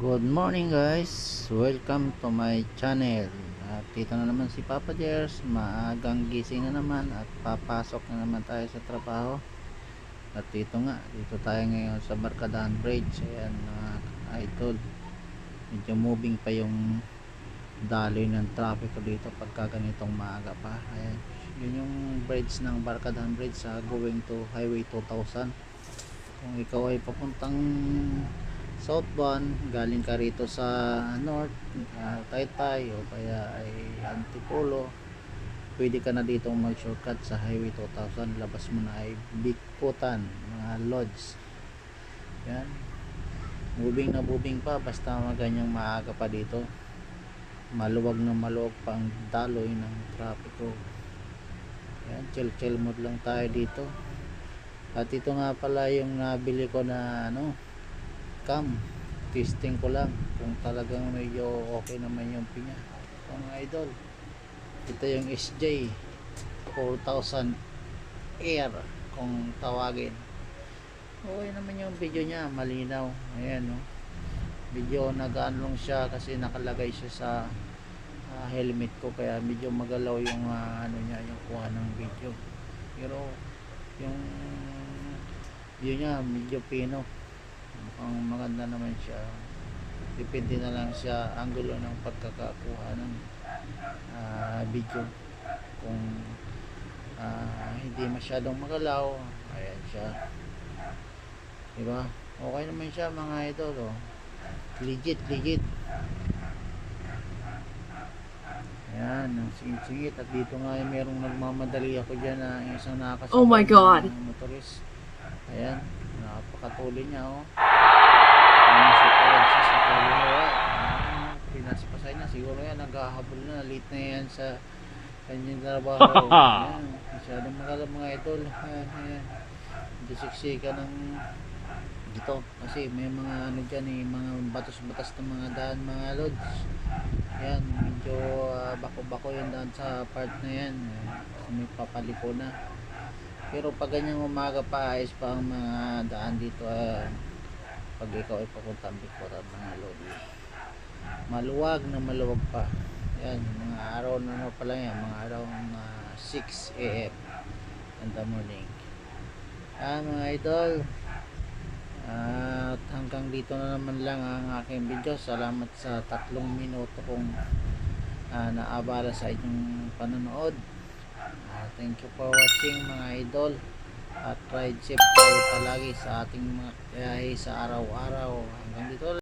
Good morning guys, welcome to my channel. At dito na naman si Papa Jers, maagang gising na naman at papasok na naman tayo sa trabaho. At dito tayo ngayon sa Barkadahan Bridge. Ayan mga idol, medyo moving pa yung daloy ng traffic dito pagka ganitong maaga pa. Ayan, yun yung bridge ng Barkadahan Bridge going to Highway 2000. Kung ikaw ay papuntang southbound, galing ka rito sa north, Taytay o kaya ay Antipolo, pwede ka na dito mag shortcut sa Highway 2000. Labas mo na ay Bikutan, mga lodge. Yan, moving pa basta maganyang maaga pa dito, maluwag na maluwag pa ang daloy ng trapiko. Yan, chill mode lang tayo dito. At ito nga pala yung nabili ko na cam, testing ko lang kung talagang medyo okay naman yung pinya mga idol. Ito yung SJ 4000 Air kung tawagin. Okay naman yung video niya, malinaw. Ayan, no? Medyo naganlong siya kasi nakalagay siya sa helmet ko, kaya medyo magalaw yung niya, yung kuha ng video. Pero yung view niya medyo pino, mukhang maganda naman siya. Depende na lang siya angulo ng pagkakakuha ng video. Kung hindi masyadong magalaw, ayan siya, diba? Okay naman siya mga idol, oh. Legit. Ayan, ang singit. At dito nga ay merong nagmamadali ako dyan na isang nakakasama. Oh my God! Motorist. Ayan, napakatuloy niya, oh. Sa kaliwa. Pinaspasay na. Siguro yan, naghahabol na. Late na yan sa kanyang trabaho. Ayan, masyadong mga idol. Ayan. Hindi siksika ng dito. Kasi may mga dyan, mga batos-batas ng mga daan, mga lods. Ayan, medyo bako-bako yung daan sa part na yan. May papaliko na. Pero pag ganyang umaga pa, ayos pa ang mga daan dito. Pag ikaw ay papuntang Bikutan, mga lodi, maluwag pa. Yan, mga araw na pala yan, mga araw na 6 AM in the morning. Mga idol, at hanggang dito na naman lang ang aking video. Salamat sa 3 minuto kong naabala sa inyong panonood. Thank you for watching mga idol, at ride safe tayo palagi sa ating mga biyahe sa araw-araw. Hanggang dito.